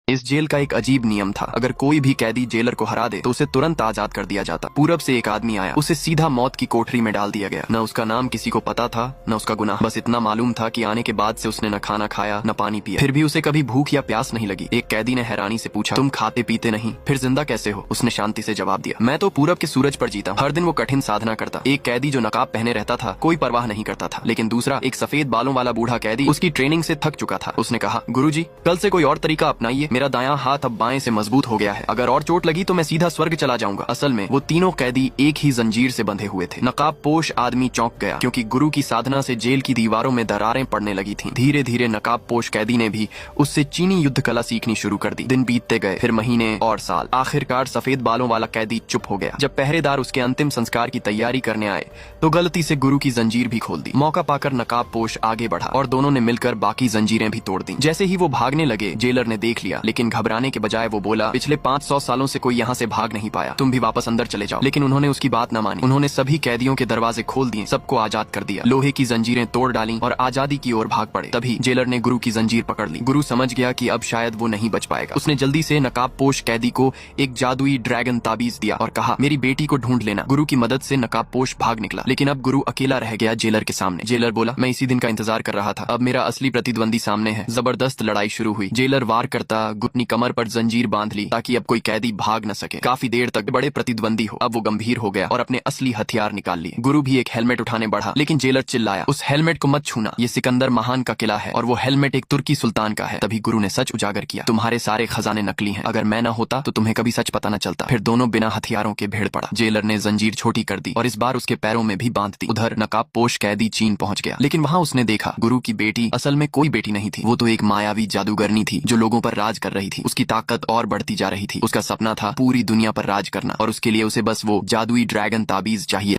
इस जेल का एक अजीब नियम था। अगर कोई भी कैदी जेलर को हरा दे तो उसे तुरंत आजाद कर दिया जाता। पूरब से एक आदमी आया, उसे सीधा मौत की कोठरी में डाल दिया गया। न उसका नाम किसी को पता था, न उसका गुनाह। बस इतना मालूम था कि आने के बाद से उसने न खाना खाया न पानी पिया। फिर भी उसे कभी भूख या प्यास नहीं लगी। एक कैदी ने हैरानी से पूछा, तुम खाते पीते नहीं, फिर जिंदा कैसे हो? उसने शांति से जवाब दिया, मैं तो पूरब के सूरज पर जीता हूँ। हर दिन वो कठिन साधना करता। एक कैदी जो नकाब पहने रहता था कोई परवाह नहीं करता था, लेकिन दूसरा एक सफेद बालों वाला बूढ़ा कैदी उसकी ट्रेनिंग से थक चुका था। उसने कहा, गुरुजी, कल से कोई और तरीका अपनाइए। मेरा दायां हाथ अब बाएं से मजबूत हो गया है। अगर और चोट लगी तो मैं सीधा स्वर्ग चला जाऊंगा। असल में वो तीनों कैदी एक ही जंजीर से बंधे हुए थे। नकाब पोश आदमी चौंक गया, क्योंकि गुरु की साधना से जेल की दीवारों में दरारें पड़ने लगी थीं। धीरे धीरे नकाब पोश कैदी ने भी उससे चीनी युद्ध कला सीखनी शुरू कर दी। दिन बीतते गए, फिर महीने और साल। आखिरकार सफेद बालों वाला कैदी चुप हो गया। जब पहरेदार उसके अंतिम संस्कार की तैयारी करने आए तो गलती से गुरु की जंजीर भी खोल दी। मौका पाकर नकाब पोश आगे बढ़ा और दोनों ने मिलकर बाकी जंजीरें भी तोड़ दी। जैसे ही वो भागने लगे, जेलर ने देख लिया, लेकिन घबराने के बजाय वो बोला, पिछले 500 सालों से कोई यहाँ से भाग नहीं पाया, तुम भी वापस अंदर चले जाओ। लेकिन उन्होंने उसकी बात न मानी। उन्होंने सभी कैदियों के दरवाजे खोल दिए, सबको आजाद कर दिया, लोहे की जंजीरें तोड़ डाली और आजादी की ओर भाग पड़े। तभी जेलर ने गुरु की जंजीर पकड़ ली। गुरु समझ गया कि अब शायद वो नहीं बच पाएगा। उसने जल्दी से नकाब पोश कैदी को एक जादुई ड्रैगन ताबीज दिया और कहा, मेरी बेटी को ढूंढ लेना। गुरु की मदद से नकाब पोश भाग निकला, लेकिन अब गुरु अकेला रह गया जेलर के सामने। जेलर बोला, मैं इसी दिन का इंतजार कर रहा था। अब मेरा असली प्रतिद्वंदी सामने है। जबरदस्त लड़ाई शुरू हुई। जेलर वार करता अपनी कमर पर जंजीर बांध ली ताकि अब कोई कैदी भाग न सके। काफी देर तक बड़े प्रतिद्वंदी हो। अब वो गंभीर हो गया और अपने असली हथियार निकाल लिए। गुरु भी एक हेलमेट उठाने बढ़ा, लेकिन जेलर चिल्लाया, उस हेलमेट को मत छूना, ये सिकंदर महान का किला है और वो हेलमेट एक तुर्की सुल्तान का है। तभी गुरु ने सच उजागर किया, तुम्हारे सारे खजाने नकली हैं। अगर मैं न होता तो तुम्हें कभी सच पता न चलता। फिर दोनों बिना हथियारों के भिड़ पड़ा। जेलर ने जंजीर छोटी कर दी और इस बार उसके पैरों में भी बांध दी। उधर नकाब पोश कैदी चीन पहुंच गया, लेकिन वहां उसने देखा गुरु की बेटी असल में कोई बेटी नहीं थी। वो तो एक मायावी जादूगरनी थी जो लोगों पर राज कर रही थी। उसकी ताकत और बढ़ती जा रही थी। उसका सपना था पूरी दुनिया पर राज करना और उसके लिए उसे बस वो जादुई ड्रैगन ताबीज चाहिए।